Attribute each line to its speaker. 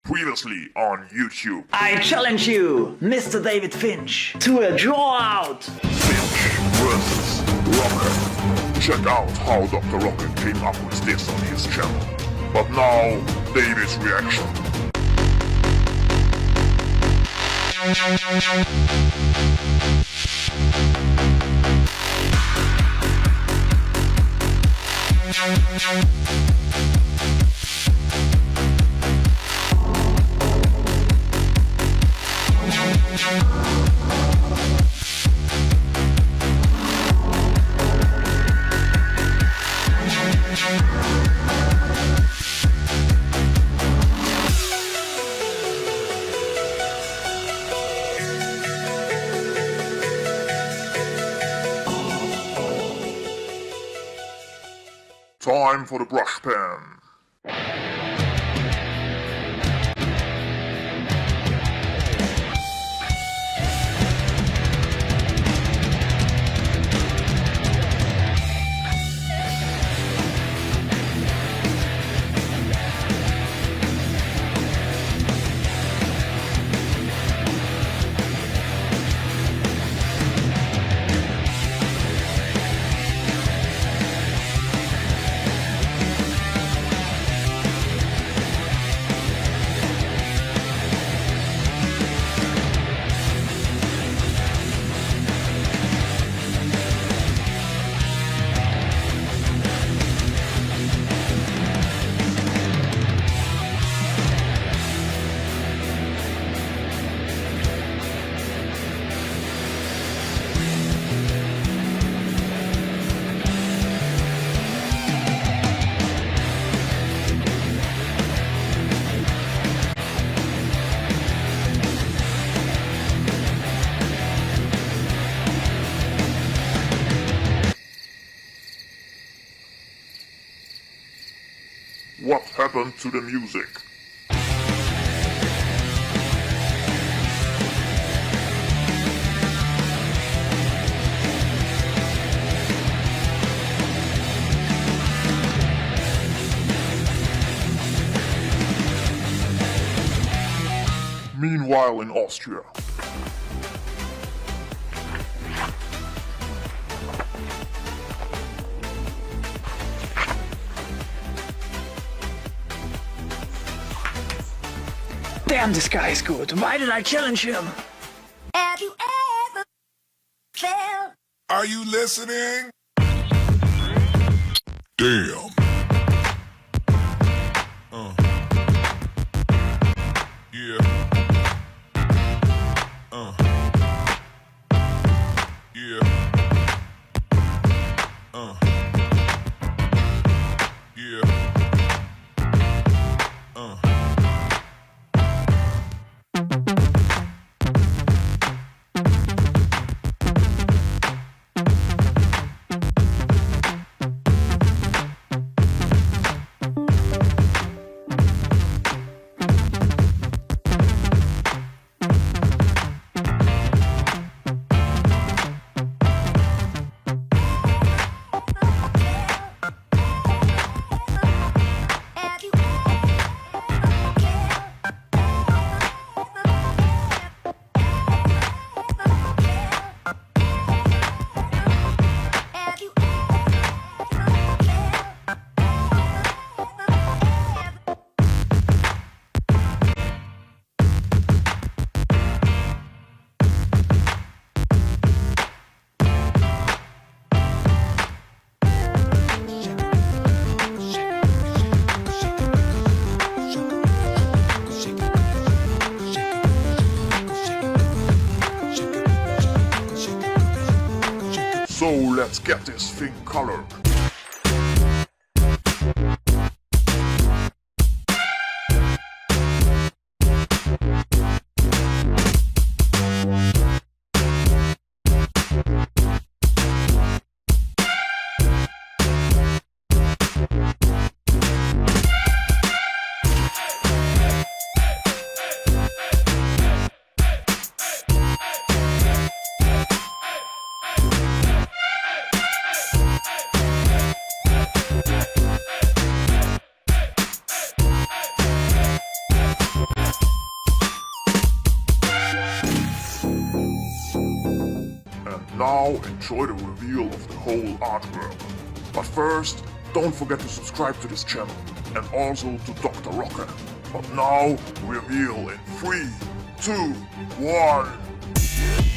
Speaker 1: Previously on YouTube.
Speaker 2: I challenge you, Mr. David Finch, to a drawout.
Speaker 1: Finch versus Rocke. Check out how Dr. Rocke came up with this on his channel. But now, David's reaction. Time for the brush pen. What happened to the music? Meanwhile in Austria.
Speaker 2: Damn, this guy is good. Why did I challenge him?
Speaker 3: Have you ever felt?
Speaker 4: Are you listening? Damn. Yeah. Yeah. Yeah.
Speaker 1: So let's get this thing colored. now enjoy the reveal of the whole artwork. But first, don't forget to subscribe to this channel and also to Dr. Rocke. But now, reveal in 3, 2, 1.